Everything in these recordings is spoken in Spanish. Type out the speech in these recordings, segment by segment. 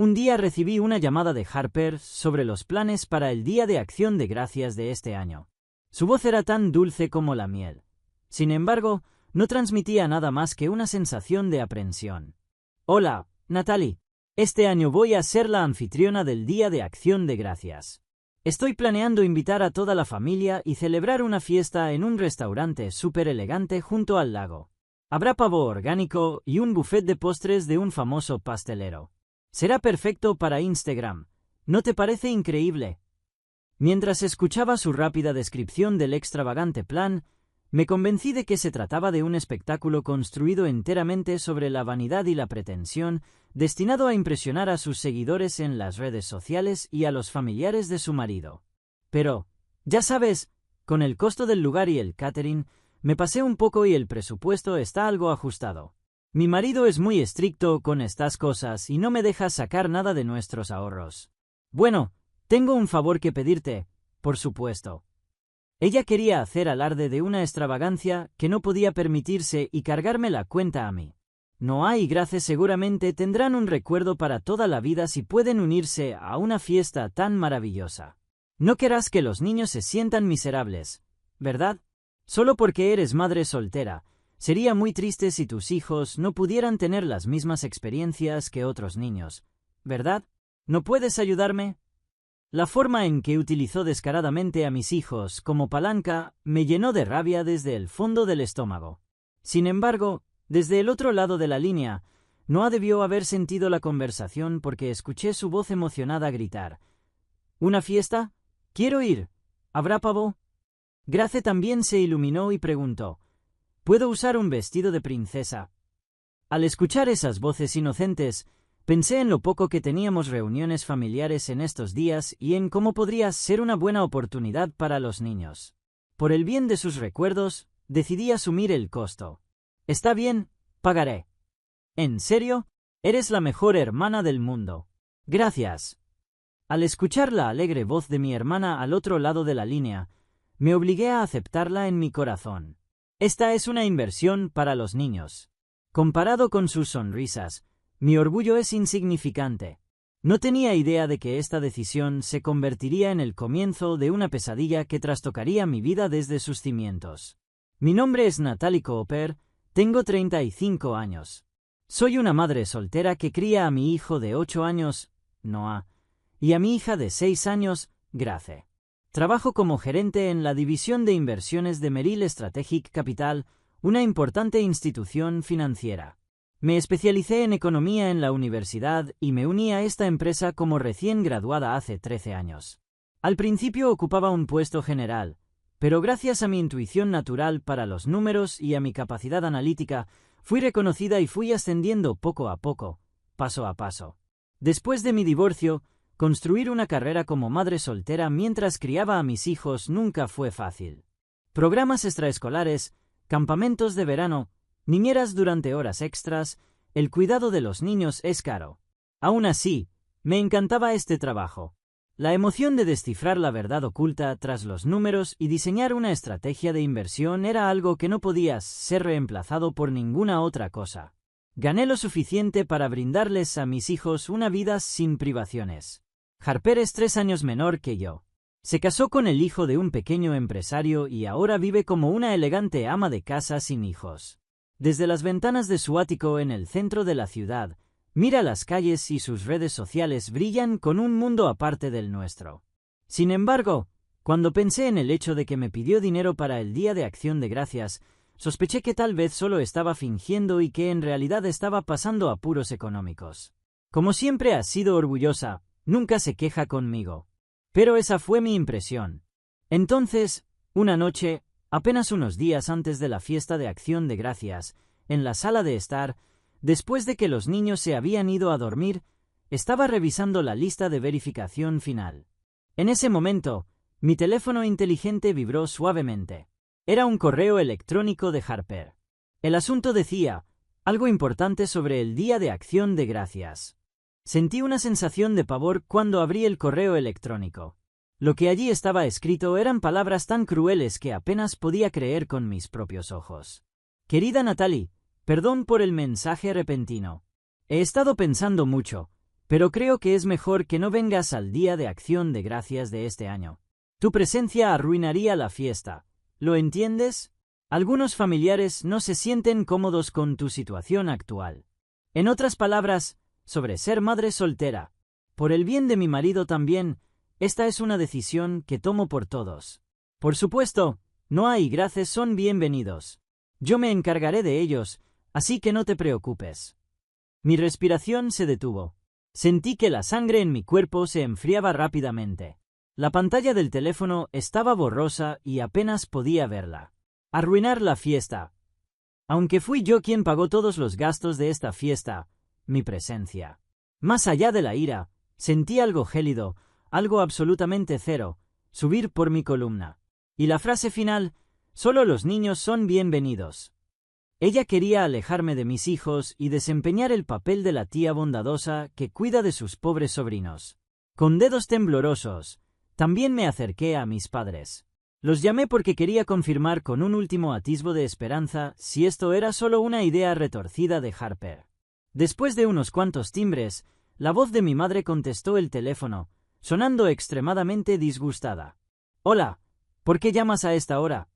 Un día recibí una llamada de Harper sobre los planes para el Día de Acción de Gracias de este año. Su voz era tan dulce como la miel. Sin embargo, no transmitía nada más que una sensación de aprensión. Hola, Natalie. Este año voy a ser la anfitriona del Día de Acción de Gracias. Estoy planeando invitar a toda la familia y celebrar una fiesta en un restaurante súper elegante junto al lago. Habrá pavo orgánico y un buffet de postres de un famoso pastelero. Será perfecto para Instagram. ¿No te parece increíble? Mientras escuchaba su rápida descripción del extravagante plan, me convencí de que se trataba de un espectáculo construido enteramente sobre la vanidad y la pretensión, destinado a impresionar a sus seguidores en las redes sociales y a los familiares de su marido. Pero, ya sabes, con el costo del lugar y el catering, me pasé un poco y el presupuesto está algo ajustado. Mi marido es muy estricto con estas cosas y no me deja sacar nada de nuestros ahorros. Bueno, tengo un favor que pedirte, por supuesto. Ella quería hacer alarde de una extravagancia que no podía permitirse y cargarme la cuenta a mí. Noah y Grace seguramente tendrán un recuerdo para toda la vida si pueden unirse a una fiesta tan maravillosa. No querrás que los niños se sientan miserables, ¿verdad? Solo porque eres madre soltera. Sería muy triste si tus hijos no pudieran tener las mismas experiencias que otros niños, ¿verdad? ¿No puedes ayudarme? La forma en que utilizó descaradamente a mis hijos como palanca me llenó de rabia desde el fondo del estómago. Sin embargo, desde el otro lado de la línea, Noah debió haber sentido la conversación porque escuché su voz emocionada gritar: ¿Una fiesta? Quiero ir. ¿Habrá pavo? Grace también se iluminó y preguntó: ¿Puedo usar un vestido de princesa? Al escuchar esas voces inocentes, pensé en lo poco que teníamos reuniones familiares en estos días y en cómo podría ser una buena oportunidad para los niños. Por el bien de sus recuerdos, decidí asumir el costo. Está bien, pagaré. ¿En serio? Eres la mejor hermana del mundo. Gracias. Al escuchar la alegre voz de mi hermana al otro lado de la línea, me obligué a aceptarla en mi corazón. Esta es una inversión para los niños. Comparado con sus sonrisas, mi orgullo es insignificante. No tenía idea de que esta decisión se convertiría en el comienzo de una pesadilla que trastocaría mi vida desde sus cimientos. Mi nombre es Natalie Cooper, tengo 35 años. Soy una madre soltera que cría a mi hijo de 8 años, Noah, y a mi hija de 6 años, Grace. Trabajo como gerente en la división de inversiones de Merrill Strategic Capital, una importante institución financiera. Me especialicé en economía en la universidad y me uní a esta empresa como recién graduada hace 13 años. Al principio ocupaba un puesto general, pero gracias a mi intuición natural para los números y a mi capacidad analítica, fui reconocida y fui ascendiendo poco a poco, paso a paso. Después de mi divorcio, construir una carrera como madre soltera mientras criaba a mis hijos nunca fue fácil. Programas extraescolares, campamentos de verano, niñeras durante horas extras, el cuidado de los niños es caro. Aún así, me encantaba este trabajo. La emoción de descifrar la verdad oculta tras los números y diseñar una estrategia de inversión era algo que no podía ser reemplazado por ninguna otra cosa. Gané lo suficiente para brindarles a mis hijos una vida sin privaciones. Harper es 3 años menor que yo. Se casó con el hijo de un pequeño empresario y ahora vive como una elegante ama de casa sin hijos. Desde las ventanas de su ático en el centro de la ciudad, mira las calles y sus redes sociales brillan con un mundo aparte del nuestro. Sin embargo, cuando pensé en el hecho de que me pidió dinero para el Día de Acción de Gracias, sospeché que tal vez solo estaba fingiendo y que en realidad estaba pasando apuros económicos. Como siempre ha sido orgullosa, nunca se queja conmigo. Pero esa fue mi impresión. Entonces, una noche, apenas unos días antes de la fiesta de Acción de Gracias, en la sala de estar, después de que los niños se habían ido a dormir, estaba revisando la lista de verificación final. En ese momento, mi teléfono inteligente vibró suavemente. Era un correo electrónico de Harper. El asunto decía algo importante sobre el Día de Acción de Gracias. Sentí una sensación de pavor cuando abrí el correo electrónico. Lo que allí estaba escrito eran palabras tan crueles que apenas podía creer con mis propios ojos. Querida Natalie, perdón por el mensaje repentino. He estado pensando mucho, pero creo que es mejor que no vengas al Día de Acción de Gracias de este año. Tu presencia arruinaría la fiesta. ¿Lo entiendes? Algunos familiares no se sienten cómodos con tu situación actual. En otras palabras, sobre ser madre soltera. Por el bien de mi marido también, esta es una decisión que tomo por todos. Por supuesto, Noah y Grace son bienvenidos. Yo me encargaré de ellos, así que no te preocupes. Mi respiración se detuvo. Sentí que la sangre en mi cuerpo se enfriaba rápidamente. La pantalla del teléfono estaba borrosa y apenas podía verla. Arruinar la fiesta. Aunque fui yo quien pagó todos los gastos de esta fiesta, mi presencia. Más allá de la ira, sentí algo gélido, algo absolutamente cero, subir por mi columna. Y la frase final, solo los niños son bienvenidos. Ella quería alejarme de mis hijos y desempeñar el papel de la tía bondadosa que cuida de sus pobres sobrinos. Con dedos temblorosos, también me acerqué a mis padres. Los llamé porque quería confirmar con un último atisbo de esperanza si esto era solo una idea retorcida de Harper. Después de unos cuantos timbres, la voz de mi madre contestó el teléfono, sonando extremadamente disgustada. «Hola, ¿por qué llamas a esta hora?»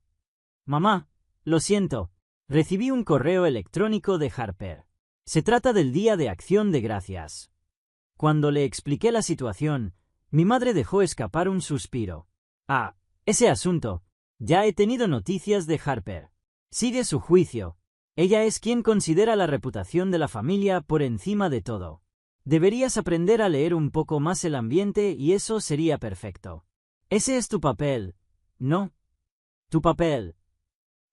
«Mamá, lo siento. Recibí un correo electrónico de Harper. Se trata del Día de Acción de Gracias». Cuando le expliqué la situación, mi madre dejó escapar un suspiro. «Ah, ese asunto. Ya he tenido noticias de Harper. Sigue su juicio. Ella es quien considera la reputación de la familia por encima de todo. Deberías aprender a leer un poco más el ambiente y eso sería perfecto. Ese es tu papel, ¿no? Tu papel».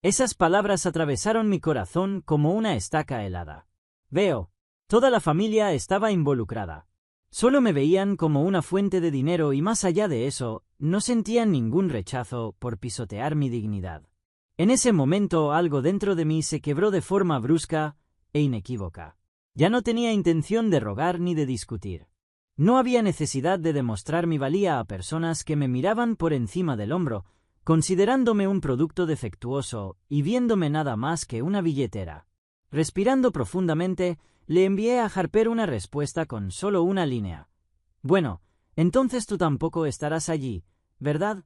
Esas palabras atravesaron mi corazón como una estaca helada. Veo, toda la familia estaba involucrada. Solo me veían como una fuente de dinero y más allá de eso, no sentían ningún rechazo por pisotear mi dignidad. En ese momento algo dentro de mí se quebró de forma brusca e inequívoca. Ya no tenía intención de rogar ni de discutir. No había necesidad de demostrar mi valía a personas que me miraban por encima del hombro, considerándome un producto defectuoso y viéndome nada más que una billetera. Respirando profundamente, le envié a Harper una respuesta con solo una línea. «Bueno, entonces tú tampoco estarás allí, ¿verdad?»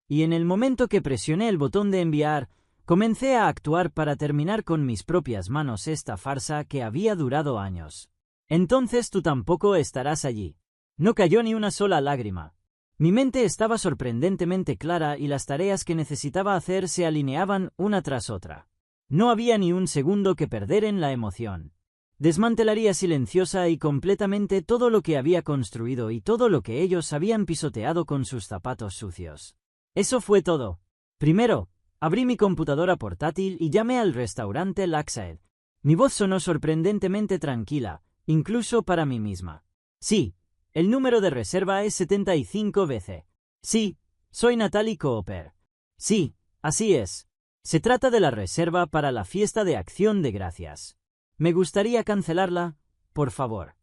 Y en el momento que presioné el botón de enviar, comencé a actuar para terminar con mis propias manos esta farsa que había durado años. «Entonces tú tampoco estarás allí». No cayó ni una sola lágrima. Mi mente estaba sorprendentemente clara y las tareas que necesitaba hacer se alineaban una tras otra. No había ni un segundo que perder en la emoción. Desmantelaría silenciosa y completamente todo lo que había construido y todo lo que ellos habían pisoteado con sus zapatos sucios. Eso fue todo. Primero, abrí mi computadora portátil y llamé al restaurante Lakeside. Mi voz sonó sorprendentemente tranquila, incluso para mí misma. «Sí. El número de reserva es 75BC. Sí, soy Natalie Cooper. Sí, así es. Se trata de la reserva para la fiesta de Acción de Gracias. Me gustaría cancelarla, por favor».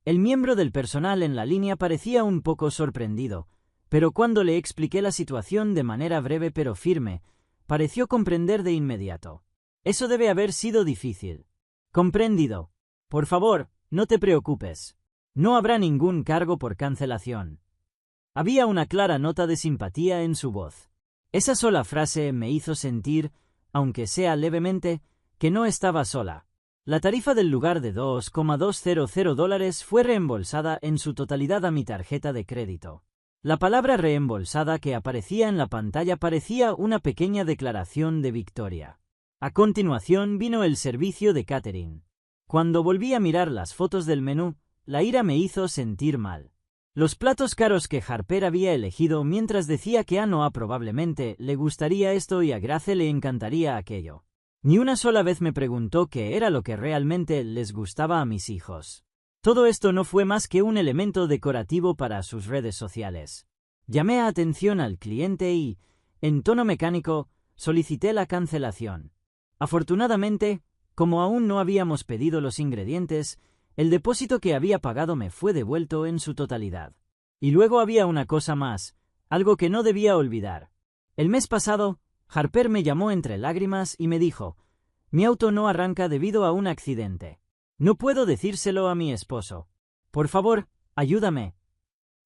El miembro del personal en la línea parecía un poco sorprendido, pero cuando le expliqué la situación de manera breve pero firme, pareció comprender de inmediato. «Eso debe haber sido difícil». «Comprendido. Por favor, no te preocupes. No habrá ningún cargo por cancelación». Había una clara nota de simpatía en su voz. Esa sola frase me hizo sentir, aunque sea levemente, que no estaba sola. La tarifa del lugar de $2,200 fue reembolsada en su totalidad a mi tarjeta de crédito. La palabra reembolsada que aparecía en la pantalla parecía una pequeña declaración de victoria. A continuación vino el servicio de catering. Cuando volví a mirar las fotos del menú, la ira me hizo sentir mal. Los platos caros que Harper había elegido mientras decía que a Noah probablemente le gustaría esto y a Grace le encantaría aquello. Ni una sola vez me preguntó qué era lo que realmente les gustaba a mis hijos. Todo esto no fue más que un elemento decorativo para sus redes sociales. Llamé a atención al cliente y, en tono mecánico, solicité la cancelación. Afortunadamente, como aún no habíamos pedido los ingredientes, el depósito que había pagado me fue devuelto en su totalidad. Y luego había una cosa más, algo que no debía olvidar. El mes pasado, Harper me llamó entre lágrimas y me dijo: «Mi auto no arranca debido a un accidente. No puedo decírselo a mi esposo. Por favor, ayúdame.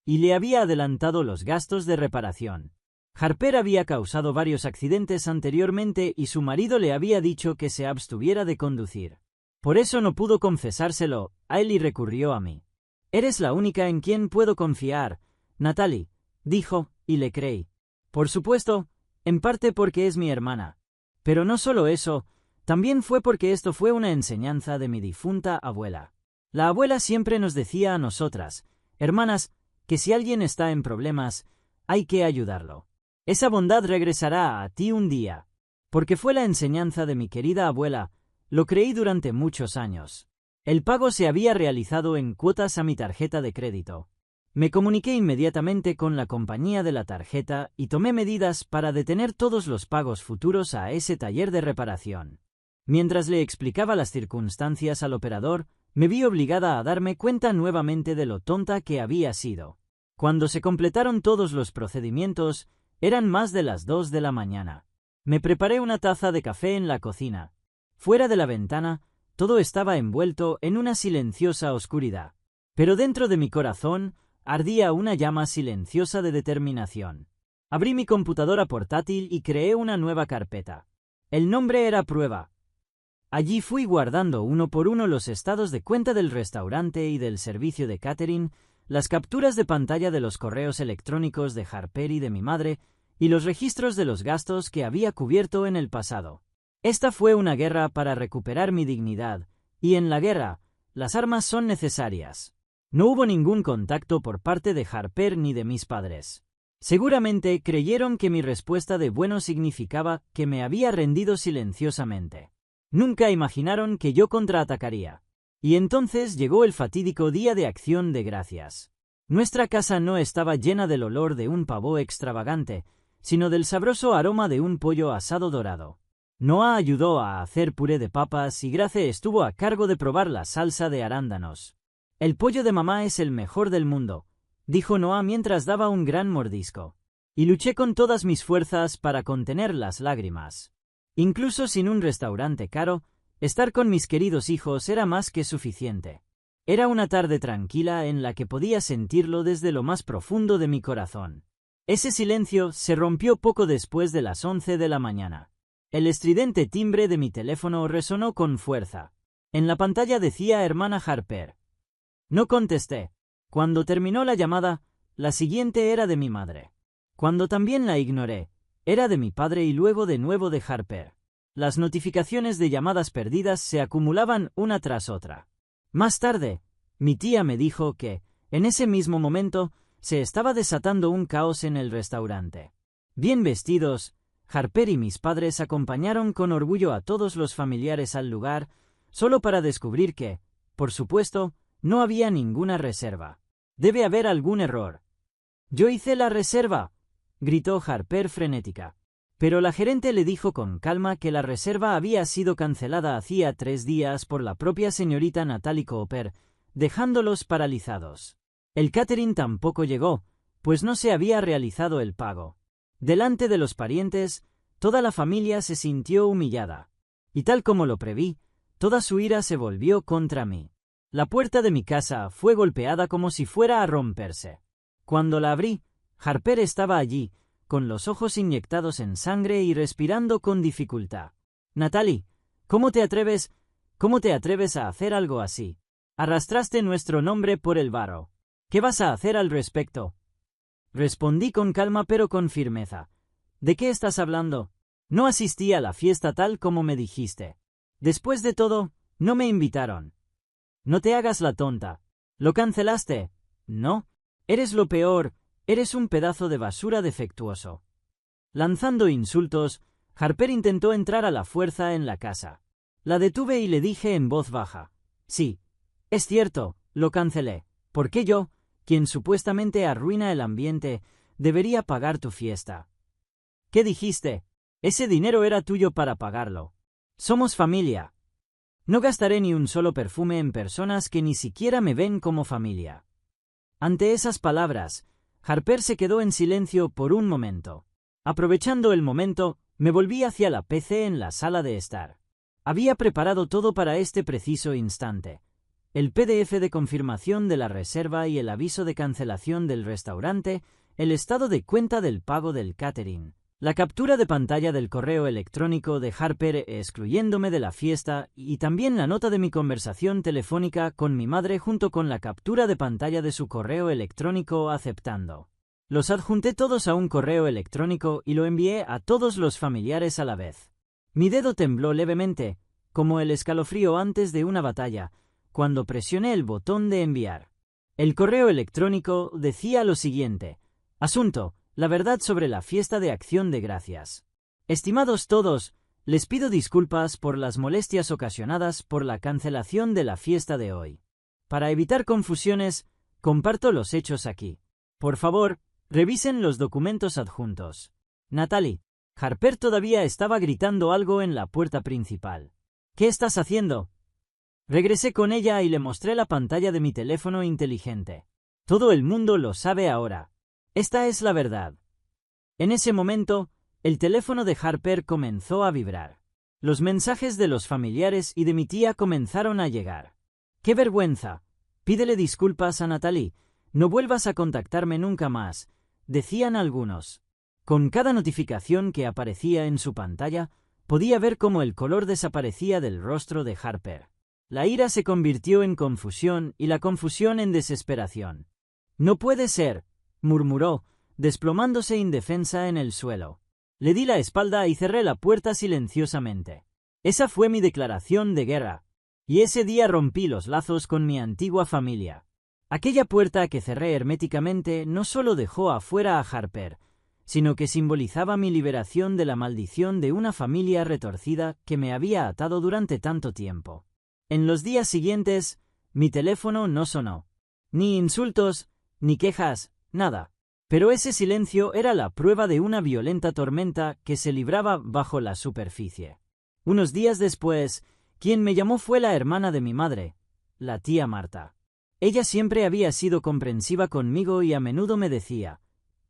Y le había adelantado los gastos de reparación. Harper había causado varios accidentes anteriormente y su marido le había dicho que se abstuviera de conducir. Por eso no pudo confesárselo a él y recurrió a mí. Eres la única en quien puedo confiar, Natalie, dijo, y le creí. Por supuesto, en parte porque es mi hermana. Pero no solo eso, también fue porque esto fue una enseñanza de mi difunta abuela. La abuela siempre nos decía a nosotras, hermanas, que si alguien está en problemas, hay que ayudarlo. Esa bondad regresará a ti un día. Porque fue la enseñanza de mi querida abuela, lo creí durante muchos años. El pago se había realizado en cuotas a mi tarjeta de crédito. Me comuniqué inmediatamente con la compañía de la tarjeta y tomé medidas para detener todos los pagos futuros a ese taller de reparación. Mientras le explicaba las circunstancias al operador, me vi obligada a darme cuenta nuevamente de lo tonta que había sido. Cuando se completaron todos los procedimientos, eran más de las 2 de la mañana. Me preparé una taza de café en la cocina. Fuera de la ventana, todo estaba envuelto en una silenciosa oscuridad. Pero dentro de mi corazón ardía una llama silenciosa de determinación. Abrí mi computadora portátil y creé una nueva carpeta. El nombre era Prueba. Allí fui guardando uno por uno los estados de cuenta del restaurante y del servicio de catering, las capturas de pantalla de los correos electrónicos de Harper y de mi madre, y los registros de los gastos que había cubierto en el pasado. Esta fue una guerra para recuperar mi dignidad, y en la guerra, las armas son necesarias. No hubo ningún contacto por parte de Harper ni de mis padres. Seguramente creyeron que mi respuesta de bueno significaba que me había rendido silenciosamente. Nunca imaginaron que yo contraatacaría. Y entonces llegó el fatídico día de Acción de Gracias. Nuestra casa no estaba llena del olor de un pavó extravagante, sino del sabroso aroma de un pollo asado dorado. Noah ayudó a hacer puré de papas y Grace estuvo a cargo de probar la salsa de arándanos. El pollo de mamá es el mejor del mundo, dijo Noah mientras daba un gran mordisco. Y luché con todas mis fuerzas para contener las lágrimas. Incluso sin un restaurante caro, estar con mis queridos hijos era más que suficiente. Era una tarde tranquila en la que podía sentirlo desde lo más profundo de mi corazón. Ese silencio se rompió poco después de las 11 de la mañana. El estridente timbre de mi teléfono resonó con fuerza. En la pantalla decía hermana Harper. No contesté. Cuando terminó la llamada, la siguiente era de mi madre. Cuando también la ignoré, era de mi padre y luego de nuevo de Harper. Las notificaciones de llamadas perdidas se acumulaban una tras otra. Más tarde, mi tía me dijo que, en ese mismo momento, se estaba desatando un caos en el restaurante. Bien vestidos, Harper y mis padres acompañaron con orgullo a todos los familiares al lugar, solo para descubrir que, por supuesto, no había ninguna reserva. Debe haber algún error. Yo hice la reserva, gritó Harper frenética. Pero la gerente le dijo con calma que la reserva había sido cancelada hacía 3 días por la propia señorita Natalie Cooper, dejándolos paralizados. El catering tampoco llegó, pues no se había realizado el pago. Delante de los parientes, toda la familia se sintió humillada. Y tal como lo preví, toda su ira se volvió contra mí. La puerta de mi casa fue golpeada como si fuera a romperse. Cuando la abrí, Harper estaba allí, con los ojos inyectados en sangre y respirando con dificultad. Natalie, ¿cómo te atreves a hacer algo así? Arrastraste nuestro nombre por el barro. ¿Qué vas a hacer al respecto? Respondí con calma pero con firmeza. ¿De qué estás hablando? No asistí a la fiesta tal como me dijiste. Después de todo, no me invitaron. No te hagas la tonta. ¿Lo cancelaste? No. Eres lo peor. Eres un pedazo de basura defectuoso. Lanzando insultos, Harper intentó entrar a la fuerza en la casa. La detuve y le dije en voz baja. Sí, es cierto, lo cancelé. ¿Por qué yo, quien supuestamente arruina el ambiente, debería pagar tu fiesta? ¿Qué dijiste? Ese dinero era tuyo para pagarlo. Somos familia. No gastaré ni un solo perfume en personas que ni siquiera me ven como familia. Ante esas palabras, Harper se quedó en silencio por un momento. Aprovechando el momento, me volví hacia la PC en la sala de estar. Había preparado todo para este preciso instante. el PDF de confirmación de la reserva y el aviso de cancelación del restaurante, el estado de cuenta del pago del catering, la captura de pantalla del correo electrónico de Harper excluyéndome de la fiesta y también la nota de mi conversación telefónica con mi madre junto con la captura de pantalla de su correo electrónico aceptando. Los adjunté todos a un correo electrónico y lo envié a todos los familiares a la vez. Mi dedo tembló levemente, como el escalofrío antes de una batalla, cuando presioné el botón de enviar. El correo electrónico decía lo siguiente: Asunto: la verdad sobre la fiesta de Acción de Gracias. Estimados todos, les pido disculpas por las molestias ocasionadas por la cancelación de la fiesta de hoy. Para evitar confusiones, comparto los hechos aquí. Por favor, revisen los documentos adjuntos. Natalie. Harper todavía estaba gritando algo en la puerta principal. ¿Qué estás haciendo? Regresé con ella y le mostré la pantalla de mi teléfono inteligente. Todo el mundo lo sabe ahora. Esta es la verdad. En ese momento, el teléfono de Harper comenzó a vibrar. Los mensajes de los familiares y de mi tía comenzaron a llegar. ¡Qué vergüenza! Pídele disculpas a Natalie. No vuelvas a contactarme nunca más, decían algunos. Con cada notificación que aparecía en su pantalla, podía ver cómo el color desaparecía del rostro de Harper. La ira se convirtió en confusión y la confusión en desesperación. «No puede ser», murmuró, desplomándose indefensa en el suelo. Le di la espalda y cerré la puerta silenciosamente. Esa fue mi declaración de guerra. Y ese día rompí los lazos con mi antigua familia. Aquella puerta que cerré herméticamente no solo dejó afuera a Harper, sino que simbolizaba mi liberación de la maldición de una familia retorcida que me había atado durante tanto tiempo. En los días siguientes, mi teléfono no sonó. Ni insultos, ni quejas, nada. Pero ese silencio era la prueba de una violenta tormenta que se libraba bajo la superficie. Unos días después, quien me llamó fue la hermana de mi madre, la tía Marta. Ella siempre había sido comprensiva conmigo y a menudo me decía: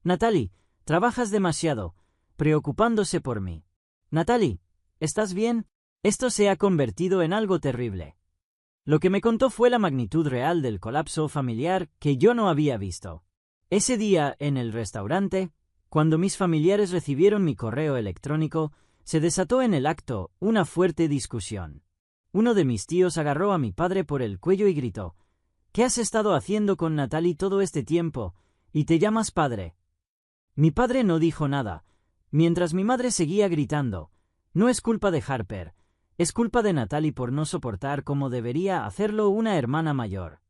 «Natalie, trabajas demasiado», preocupándose por mí. «Natalie, ¿estás bien? Esto se ha convertido en algo terrible». Lo que me contó fue la magnitud real del colapso familiar que yo no había visto. Ese día, en el restaurante, cuando mis familiares recibieron mi correo electrónico, se desató en el acto una fuerte discusión. Uno de mis tíos agarró a mi padre por el cuello y gritó: «¿Qué has estado haciendo con Natalie todo este tiempo? ¿Y te llamas padre?». Mi padre no dijo nada, mientras mi madre seguía gritando: «No es culpa de Harper, es culpa de Natalie por no soportar como debería hacerlo una hermana mayor».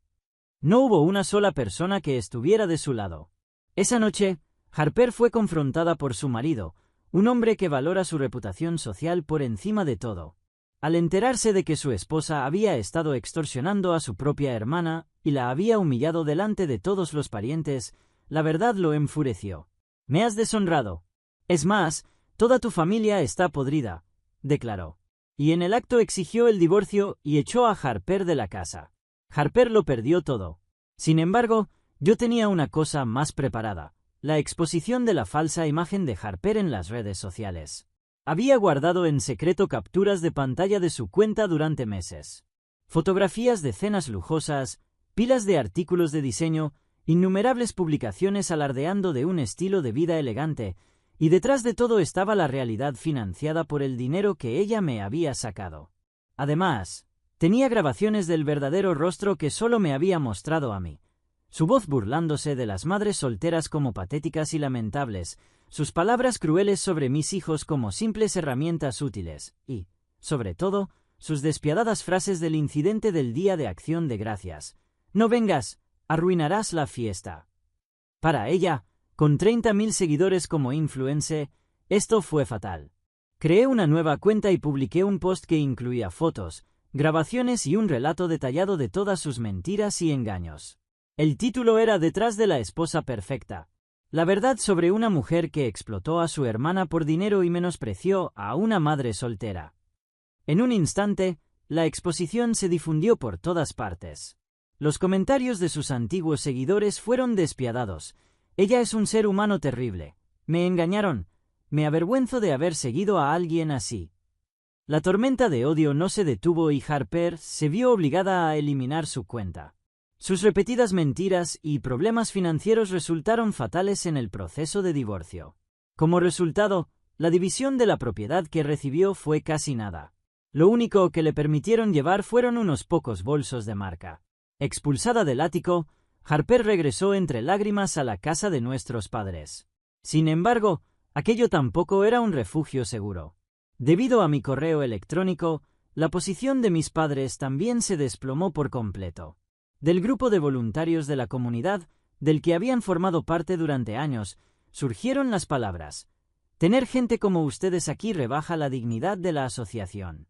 No hubo una sola persona que estuviera de su lado. Esa noche, Harper fue confrontada por su marido, un hombre que valora su reputación social por encima de todo. Al enterarse de que su esposa había estado extorsionando a su propia hermana y la había humillado delante de todos los parientes, la verdad lo enfureció. «Me has deshonrado. Es más, toda tu familia está podrida», declaró. Y en el acto exigió el divorcio y echó a Harper de la casa. Harper lo perdió todo. Sin embargo, yo tenía una cosa más preparada: la exposición de la falsa imagen de Harper en las redes sociales. Había guardado en secreto capturas de pantalla de su cuenta durante meses. Fotografías de cenas lujosas, pilas de artículos de diseño, innumerables publicaciones alardeando de un estilo de vida elegante, y detrás de todo estaba la realidad financiada por el dinero que ella me había sacado. Además, tenía grabaciones del verdadero rostro que solo me había mostrado a mí. Su voz burlándose de las madres solteras como patéticas y lamentables, sus palabras crueles sobre mis hijos como simples herramientas útiles, y, sobre todo, sus despiadadas frases del incidente del Día de Acción de Gracias. «No vengas, arruinarás la fiesta». Para ella, con 30.000 seguidores como influencer, esto fue fatal. Creé una nueva cuenta y publiqué un post que incluía fotos, grabaciones y un relato detallado de todas sus mentiras y engaños. El título era «Detrás de la esposa perfecta». La verdad sobre una mujer que explotó a su hermana por dinero y menospreció a una madre soltera. En un instante, la exposición se difundió por todas partes. Los comentarios de sus antiguos seguidores fueron despiadados. «Ella es un ser humano terrible. Me engañaron. Me avergüenzo de haber seguido a alguien así». La tormenta de odio no se detuvo y Harper se vio obligada a eliminar su cuenta. Sus repetidas mentiras y problemas financieros resultaron fatales en el proceso de divorcio. Como resultado, la división de la propiedad que recibió fue casi nada. Lo único que le permitieron llevar fueron unos pocos bolsos de marca. Expulsada del ático, Harper regresó entre lágrimas a la casa de nuestros padres. Sin embargo, aquello tampoco era un refugio seguro. Debido a mi correo electrónico, la posición de mis padres también se desplomó por completo. Del grupo de voluntarios de la comunidad, del que habían formado parte durante años, surgieron las palabras: «Tener gente como ustedes aquí rebaja la dignidad de la asociación».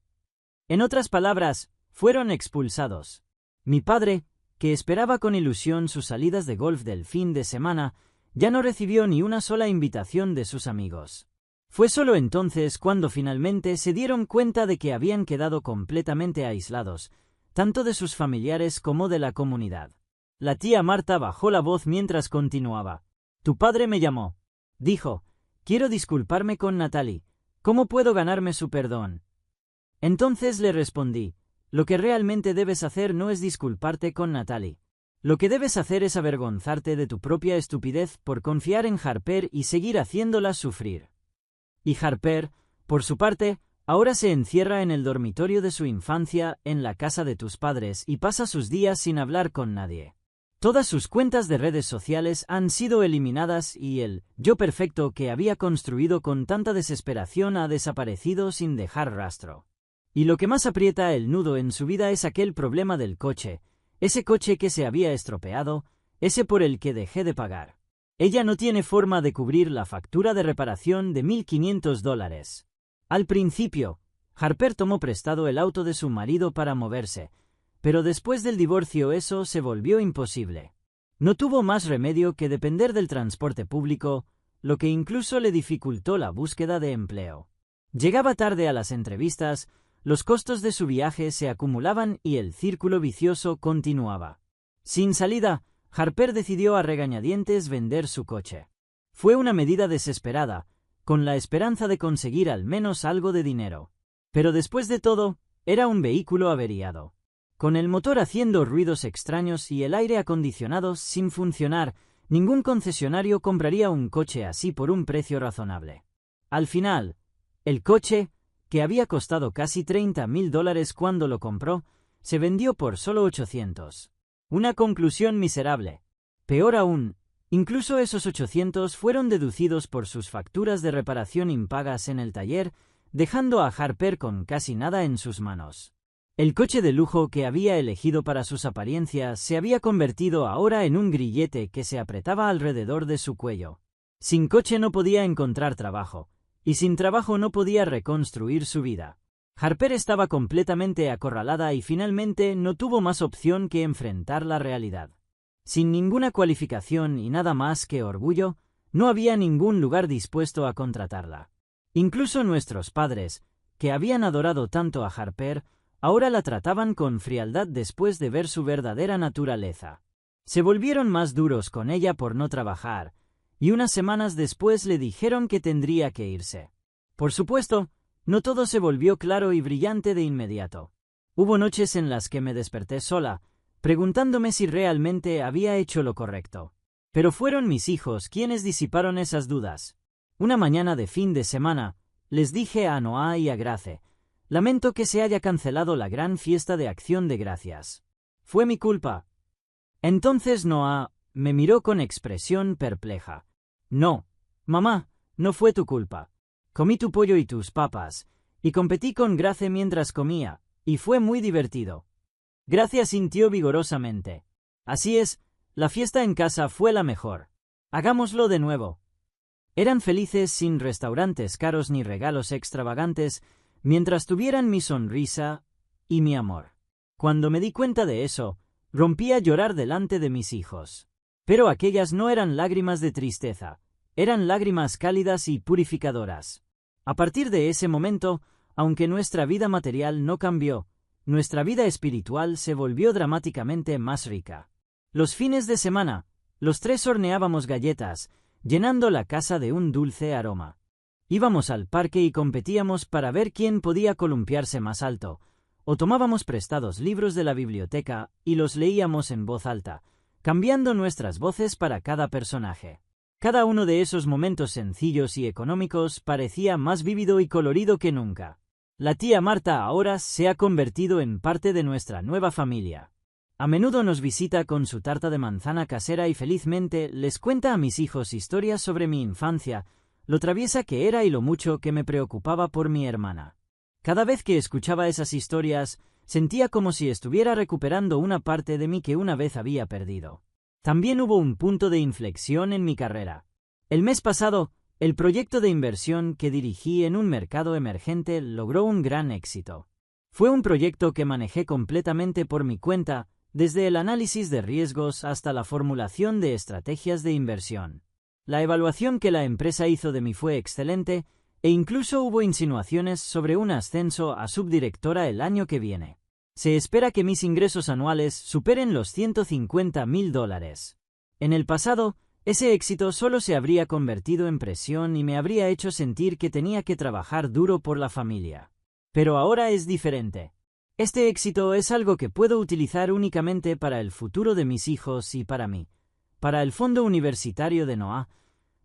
En otras palabras, fueron expulsados. Mi padre, que esperaba con ilusión sus salidas de golf del fin de semana, ya no recibió ni una sola invitación de sus amigos. Fue solo entonces cuando finalmente se dieron cuenta de que habían quedado completamente aislados, tanto de sus familiares como de la comunidad. La tía Marta bajó la voz mientras continuaba. «Tu padre me llamó. Dijo, quiero disculparme con Natalie. ¿Cómo puedo ganarme su perdón?» Entonces le respondí, lo que realmente debes hacer no es disculparte con Natalie. Lo que debes hacer es avergonzarte de tu propia estupidez por confiar en Harper y seguir haciéndola sufrir. Y Harper, por su parte, ahora se encierra en el dormitorio de su infancia, en la casa de tus padres, y pasa sus días sin hablar con nadie. Todas sus cuentas de redes sociales han sido eliminadas y el yo perfecto que había construido con tanta desesperación ha desaparecido sin dejar rastro. Y lo que más aprieta el nudo en su vida es aquel problema del coche, ese coche que se había estropeado, ese por el que dejé de pagar. Ella no tiene forma de cubrir la factura de reparación de $1,500. Al principio, Harper tomó prestado el auto de su marido para moverse, pero después del divorcio eso se volvió imposible. No tuvo más remedio que depender del transporte público, lo que incluso le dificultó la búsqueda de empleo. Llegaba tarde a las entrevistas, los costos de su viaje se acumulaban y el círculo vicioso continuaba. Sin salida, Harper decidió a regañadientes vender su coche. Fue una medida desesperada, con la esperanza de conseguir al menos algo de dinero. Pero después de todo, era un vehículo averiado. Con el motor haciendo ruidos extraños y el aire acondicionado sin funcionar, ningún concesionario compraría un coche así por un precio razonable. Al final, el coche, que había costado casi $30,000 cuando lo compró, se vendió por solo $800. Una conclusión miserable. Peor aún, incluso esos $800 fueron deducidos por sus facturas de reparación impagas en el taller, dejando a Harper con casi nada en sus manos. El coche de lujo que había elegido para sus apariencias se había convertido ahora en un grillete que se apretaba alrededor de su cuello. Sin coche no podía encontrar trabajo, y sin trabajo no podía reconstruir su vida. Harper estaba completamente acorralada y finalmente no tuvo más opción que enfrentar la realidad. Sin ninguna cualificación y nada más que orgullo, no había ningún lugar dispuesto a contratarla. Incluso nuestros padres, que habían adorado tanto a Harper, ahora la trataban con frialdad después de ver su verdadera naturaleza. Se volvieron más duros con ella por no trabajar, y unas semanas después le dijeron que tendría que irse. Por supuesto, no todo se volvió claro y brillante de inmediato. Hubo noches en las que me desperté sola, preguntándome si realmente había hecho lo correcto. Pero fueron mis hijos quienes disiparon esas dudas. Una mañana de fin de semana, les dije a Noah y a Grace: lamento que se haya cancelado la gran fiesta de Acción de Gracias. Fue mi culpa. Entonces Noah me miró con expresión perpleja. No, mamá, no fue tu culpa. Comí tu pollo y tus papas, y competí con Grace mientras comía, y fue muy divertido. Grace sintió vigorosamente. Así es, la fiesta en casa fue la mejor. Hagámoslo de nuevo. Eran felices sin restaurantes caros ni regalos extravagantes, mientras tuvieran mi sonrisa y mi amor. Cuando me di cuenta de eso, rompí a llorar delante de mis hijos. Pero aquellas no eran lágrimas de tristeza, eran lágrimas cálidas y purificadoras. A partir de ese momento, aunque nuestra vida material no cambió, nuestra vida espiritual se volvió dramáticamente más rica. Los fines de semana, los tres horneábamos galletas, llenando la casa de un dulce aroma. Íbamos al parque y competíamos para ver quién podía columpiarse más alto, o tomábamos prestados libros de la biblioteca y los leíamos en voz alta, cambiando nuestras voces para cada personaje. Cada uno de esos momentos sencillos y económicos parecía más vívido y colorido que nunca. La tía Marta ahora se ha convertido en parte de nuestra nueva familia. A menudo nos visita con su tarta de manzana casera y felizmente les cuenta a mis hijos historias sobre mi infancia, lo traviesa que era y lo mucho que me preocupaba por mi hermana. Cada vez que escuchaba esas historias, sentía como si estuviera recuperando una parte de mí que una vez había perdido. También hubo un punto de inflexión en mi carrera. El mes pasado, el proyecto de inversión que dirigí en un mercado emergente logró un gran éxito. Fue un proyecto que manejé completamente por mi cuenta, desde el análisis de riesgos hasta la formulación de estrategias de inversión. La evaluación que la empresa hizo de mí fue excelente, e incluso hubo insinuaciones sobre un ascenso a subdirectora el año que viene. Se espera que mis ingresos anuales superen los $150,000. En el pasado, ese éxito solo se habría convertido en presión y me habría hecho sentir que tenía que trabajar duro por la familia. Pero ahora es diferente. Este éxito es algo que puedo utilizar únicamente para el futuro de mis hijos y para mí, para el fondo universitario de Noah,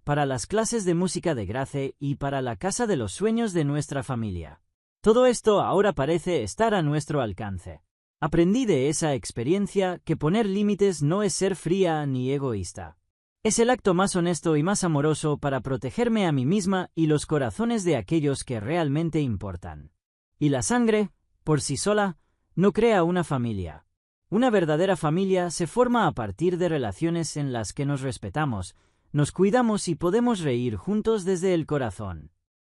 para las clases de música de Grace y para la casa de los sueños de nuestra familia. Todo esto ahora parece estar a nuestro alcance. Aprendí de esa experiencia que poner límites no es ser fría ni egoísta. Es el acto más honesto y más amoroso para protegerme a mí misma y los corazones de aquellos que realmente importan. Y la sangre, por sí sola, no crea una familia. Una verdadera familia se forma a partir de relaciones en las que nos respetamos, nos cuidamos y podemos reír juntos desde el corazón.